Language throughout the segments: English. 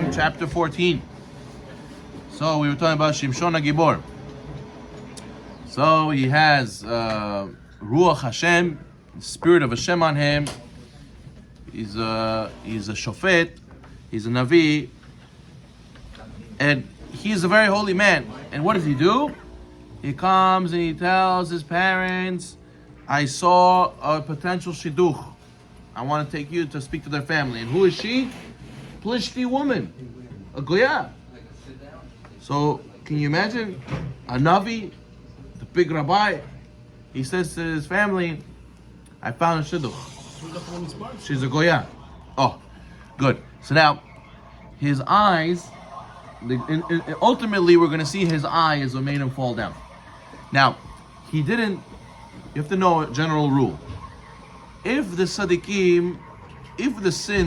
Shoftim, chapter 14. So we were talking about Shimshon HaGibor. So he has Ruach Hashem, the spirit of Hashem on him. He's a Shofet, he's a Navi, and he's a very holy man. And what does he do? He comes and he tells his parents, I saw a potential Shidduch. I want to take you to speak to their family. And who is she? Plishti woman, a Goya. So can you imagine a Navi, the big rabbi? He says to his family, I found a Shidduch. She's a Goya. Oh, good. So now, his eyes, ultimately we're going to see his eye is what made him fall down. Now, he didn't, you have to know a general rule. If the sins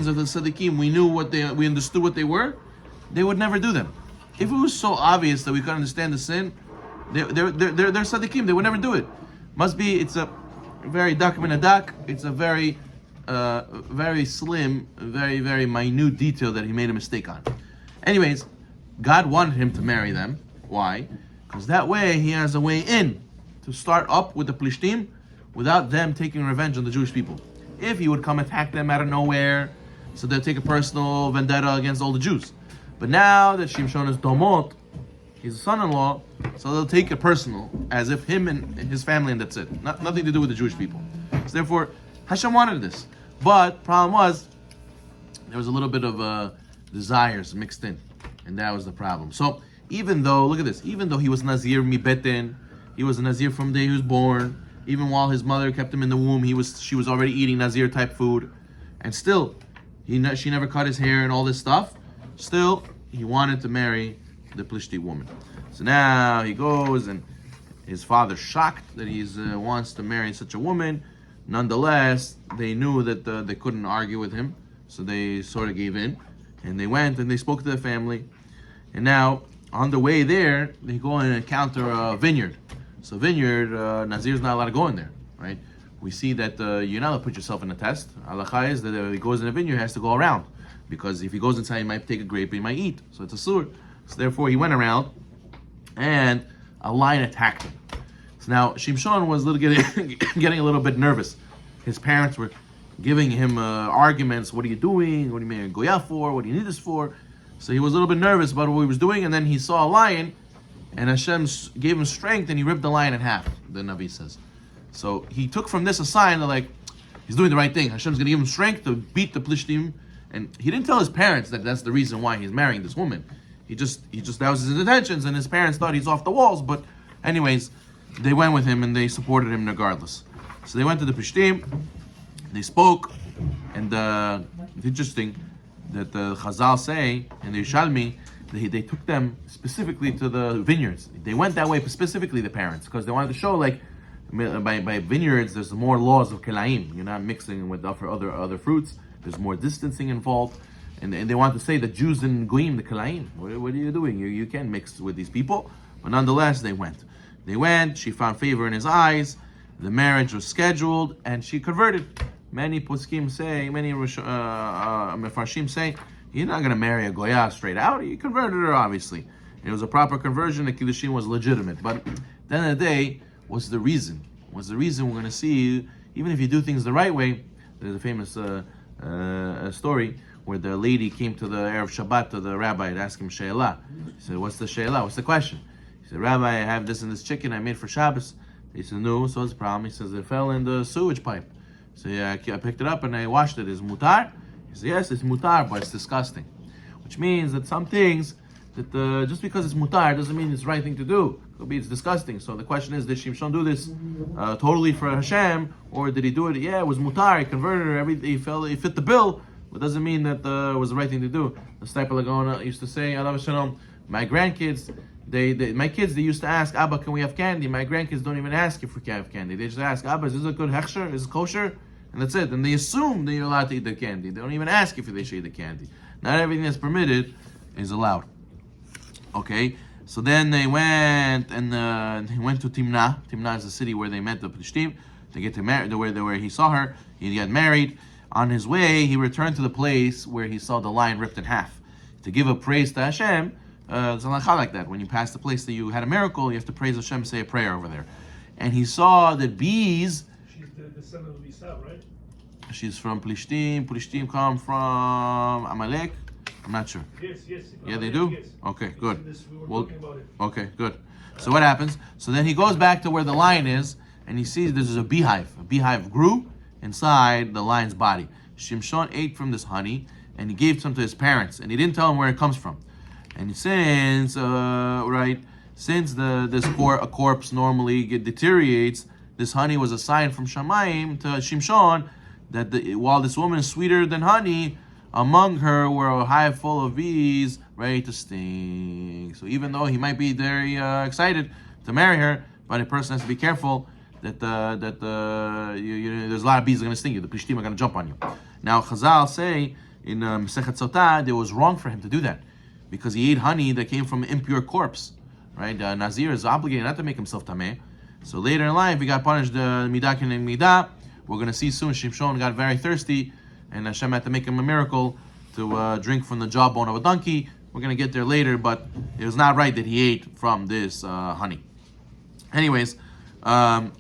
of the tzaddikim, we understood what they were, they would never do them. If it was so obvious that we could understand the sin, they're tzaddikim, they would never do it. It's a very dak min dak. It's a very, very slim, very, very minute detail that he made a mistake on. Anyways, God wanted him to marry them. Why? Because that way he has a way in to start up with the Plishtim without them taking revenge on the Jewish people. If he would come attack them out of nowhere, so they'll take a personal vendetta against all the Jews. But now that Shimshon is Domot, he's a son-in-law, so they'll take it personal, as if him and his family, and that's it. Nothing to do with the Jewish people. So therefore, Hashem wanted this. But problem was, there was a little bit of desires mixed in, and that was the problem. So even though, look at this, even though he was Nazir Mibeten, he was a Nazir from the day he was born, even while his mother kept him in the womb, she was already eating Nazir type food, and still, she never cut his hair and all this stuff. Still, he wanted to marry the Plishti woman. So now he goes, and his father's shocked that he wants to marry such a woman. Nonetheless, they knew that they couldn't argue with him, so they sort of gave in, and they went and they spoke to the family. And now, on the way there, they go and encounter a vineyard. So vineyard, Nazir's not allowed to go in there, right? We see that you're not allowed to put yourself in a test. Halacha is that if he goes in a vineyard, he has to go around. Because if he goes inside, he might take a grape, he might eat. So it's a sur. So therefore, he went around, and a lion attacked him. So now, Shimshon was getting a little bit nervous. His parents were giving him arguments. What are you doing? What are you marrying Goya for? What do you need this for? So he was a little bit nervous about what he was doing, and then he saw a lion, and Hashem gave him strength, and he ripped the lion in half, the Navi says. So he took from this a sign that, he's doing the right thing. Hashem's going to give him strength to beat the Plishtim. And he didn't tell his parents that that's the reason why he's marrying this woman. He just that was his intentions, and his parents thought he's off the walls. But anyways, they went with him, and they supported him regardless. So they went to the Plishtim, they spoke, and it's interesting that the Chazal say, and the Yishalmi, they took them specifically to the vineyards. They went that way specifically, the parents, because they wanted to show by vineyards there's more laws of kelaim. You're not mixing with other fruits. There's more distancing involved, and they want to say that Jews in goyim, the kelaim. What are you doing? You can't mix with these people. But nonetheless, they went. She found favor in his eyes. The marriage was scheduled, and she converted. Many poskim say, many mefarshim say, you're not going to marry a Goya straight out. He converted her, obviously. It was a proper conversion. The Kiddushin was legitimate. But at the end of the day, what's the reason? What's the reason? We're going to see, even if you do things the right way, there's a famous story where the lady came to the Erev Shabbat to the rabbi and asked him She'elah. He said, what's the She'elah? What's the question? He said, Rabbi, I have this and this chicken I made for Shabbos. He said, no, so what's the problem? He says, it fell in the sewage pipe. So yeah, I picked it up and I washed it. Is it mutar? He said, yes, it's mutar, but it's disgusting. Which means that some things, that just because it's mutar doesn't mean it's the right thing to do. It could be it's disgusting. So the question is, did Shimshon do this totally for Hashem, or did he do it? Yeah, it was mutar. He converted her. He fit the bill, but doesn't mean that it was the right thing to do. The Stipe Lagona used to say, Alav Shalom, my grandkids, my kids, they used to ask, Abba, can we have candy? My grandkids don't even ask if we can have candy. They just ask, Abba, is this a good hechsher? Is it kosher? And that's it. And they assume that you're allowed to eat the candy. They don't even ask if they should eat the candy. Not everything that's permitted is allowed. Okay, so then they went to Timnah. Timnah is the city where they met the Plishtim. They get to marry, where he saw her. He got married. On his way, he returned to the place where he saw the lion ripped in half. to give a praise to Hashem, it's a halacha like that. When you pass the place that you had a miracle, you have to praise Hashem, say a prayer over there. And he saw that bees. She's the descendant of Esau, right? She's from Plishtim. Plishtim come from Amalek. I'm not sure. Yes. Yeah, they do? Yes. Okay, good. We were talking about it. Okay, good. So what happens? So then he goes back to where the lion is, and he sees there's a beehive. A beehive grew inside the lion's body. Shimshon ate from this honey, and he gave some to his parents, and he didn't tell them where it comes from. And since a corpse normally deteriorates, this honey was a sign from Shamayim to Shimshon that while this woman is sweeter than honey, among her were a hive full of bees ready to sting. So even though he might be very excited to marry her, but a person has to be careful that there's a lot of bees that are going to sting you. The Plishtim are going to jump on you. Now Chazal say in Masechet Sotah, it was wrong for him to do that because he ate honey that came from an impure corpse. Right? Nazir is obligated not to make himself tameh. So later in life, he got punished midah k'neged midah. We're going to see soon Shimshon got very thirsty, and Hashem had to make him a miracle to drink from the jawbone of a donkey. We're going to get there later, but it was not right that he ate from this honey. Anyways, the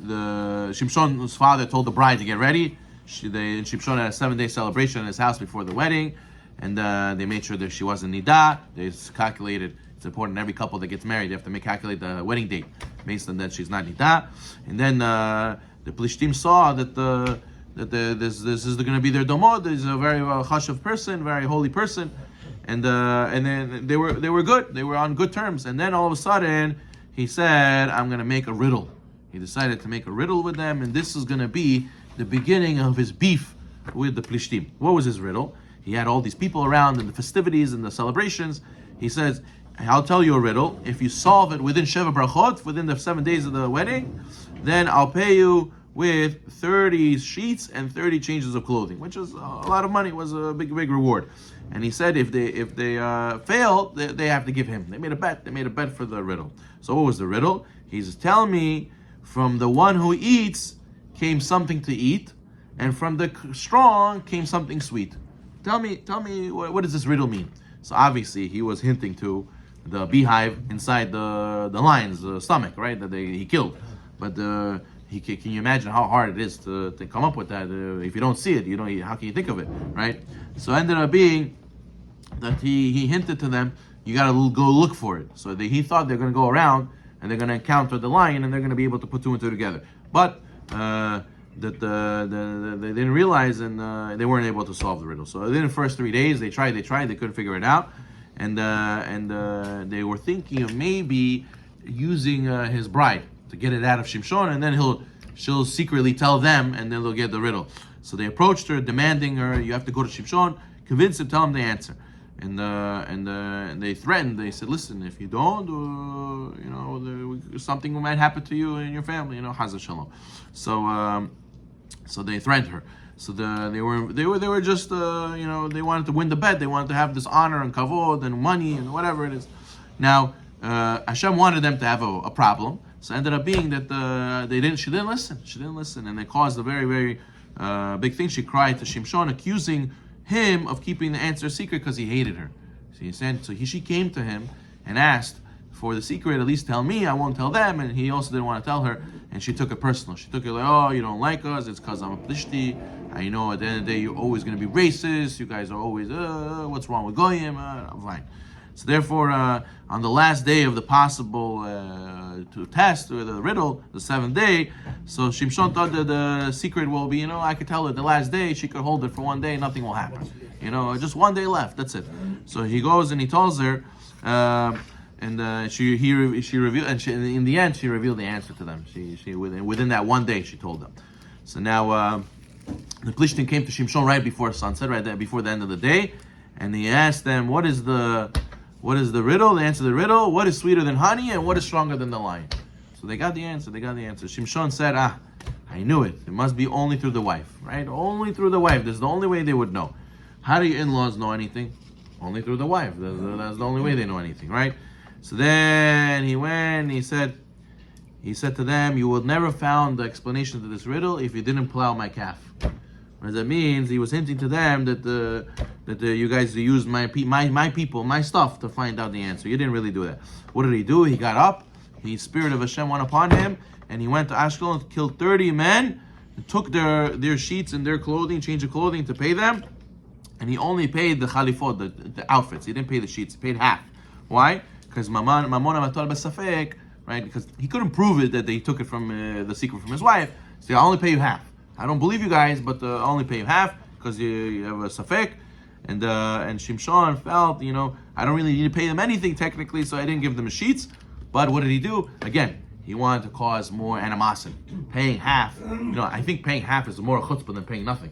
Shimshon's father told the bride to get ready. Shimshon had a 7-day celebration in his house before the wedding, and they made sure that she wasn't nidah. They calculated. It's important in every couple that gets married, they have to calculate the wedding date based on that she's not nidah. And then the Plishtim saw that this is going to be their domod. There's a very chashuv person, very holy person, and then they were good. They were on good terms. And then all of a sudden, he said, "I'm going to make a riddle." He decided to make a riddle with them, and this is going to be the beginning of his beef with the Plishtim. What was his riddle? He had all these people around in the festivities and the celebrations. He says, I'll tell you a riddle. If you solve it within Sheva Brachot, within the 7 days of the wedding, then I'll pay you with 30 sheets and 30 changes of clothing, which is a lot of money. It was a big reward. And he said if they fail, they have to give him. They made a bet. They made a bet for the riddle. So what was the riddle? He's telling me from the one who eats came something to eat, and from the strong came something sweet. Tell me, what does this riddle mean? So obviously he was hinting to the beehive inside the lion's stomach, right? That he killed. But can you imagine how hard it is to come up with that? If you don't see it, how can you think of it, right? So it ended up being that he hinted to them, you got to go look for it. So he thought they're going to go around and they're going to encounter the lion and they're going to be able to put two and two together. But they didn't realize, and they weren't able to solve the riddle. So within the first 3 days, they tried, they couldn't figure it out. And they were thinking of maybe using his bride to get it out of Shimshon, and then she'll secretly tell them, and then they'll get the riddle. So they approached her, demanding her, you have to go to Shimshon, convince him, tell him the answer. And they threatened. They said, listen, if you don't, something might happen to you and your family. Chas v'shalom. So they threatened her. So they were just they wanted to win the bet. They wanted to have this honor and kavod and money and whatever it is. Now Hashem wanted them to have a problem. So it ended up being that she didn't listen. She didn't listen, and it caused a very, very big thing. She cried to Shimshon, accusing him of keeping the answer secret because he hated her. So she came to him and asked for the secret. At least tell me. I won't tell them. And he also didn't want to tell her. And she took it personal. She took it like, oh, you don't like us. It's because I'm a plishti. I know at the end of the day you're always going to be racist. You guys are always, what's wrong with goyim? Fine. So therefore, on the last day of the possible test or the riddle, the 7th day, so Shimshon thought that the secret will be, I could tell her the last day, she could hold it for 1 day, nothing will happen. Just 1 day left, that's it. So he goes and he tells her, she revealed, and in the end she revealed the answer to them. She within that 1 day she told them. So now the Plishtim came to Shimshon right before sunset, right there before the end of the day, and he asked them, what is the riddle? They answered the riddle. What is sweeter than honey and what is stronger than the lion? So they got the answer. Shimshon said, I knew it. It must be only through the wife, right? Only through the wife. This is the only way they would know. How do your in-laws know anything? Only through the wife. That's the only way they know anything, right? So then he went, he said to them, you will never found the explanation to this riddle if you didn't plow my calf. What that means, he was hinting to them that that you guys used my people, my stuff to find out the answer. You didn't really do that. What did he do? He got up. The Spirit of Hashem went upon him, and he went to Ashkelon, killed 30 men, took their sheets and their clothing, change of clothing to pay them, and he only paid the chalifot, the outfits. He didn't pay the sheets. He paid half. Why? Because Mamon Amator Besafek, right? Because he couldn't prove it that they took it from the secret from his wife. So I'll only pay you half. I don't believe you guys, but I'll only pay you half because you have a safek. And Shimshon felt, I don't really need to pay them anything technically, so I didn't give them the sheets. But what did he do? Again, he wanted to cause more animosity. Paying half, I think paying half is more chutzpah than paying nothing.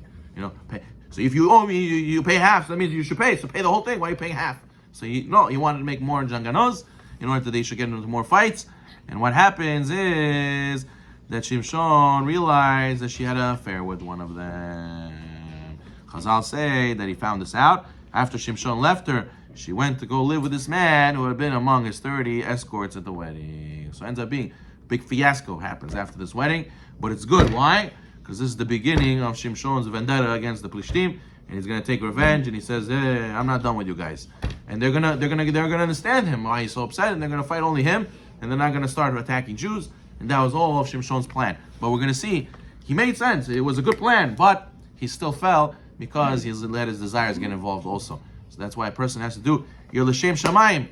So if you owe me, you pay half, so that means you should pay. So pay the whole thing. Why are you paying half? So he wanted to make more janganos in order that they should get into more fights. And what happens is that Shimshon realized that she had an affair with one of them. Chazal say that he found this out. After Shimshon left her, she went to go live with this man who had been among his 30 escorts at the wedding. So it ends up being a big fiasco happens after this wedding. But it's good. Why? Because this is the beginning of Shimshon's vendetta against the Plishtim, and he's gonna take revenge. And he says, "I'm not done with you guys." And they're gonna understand him why he's so upset, and they're gonna fight only him, and they're not gonna start attacking Jews. And that was all of Shimshon's plan. But we're gonna see he made sense. It was a good plan, but he still fell because he let his desires get involved also. So that's why a person has to do your l'shem shamayim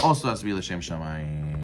also has to be l'shem shamayim.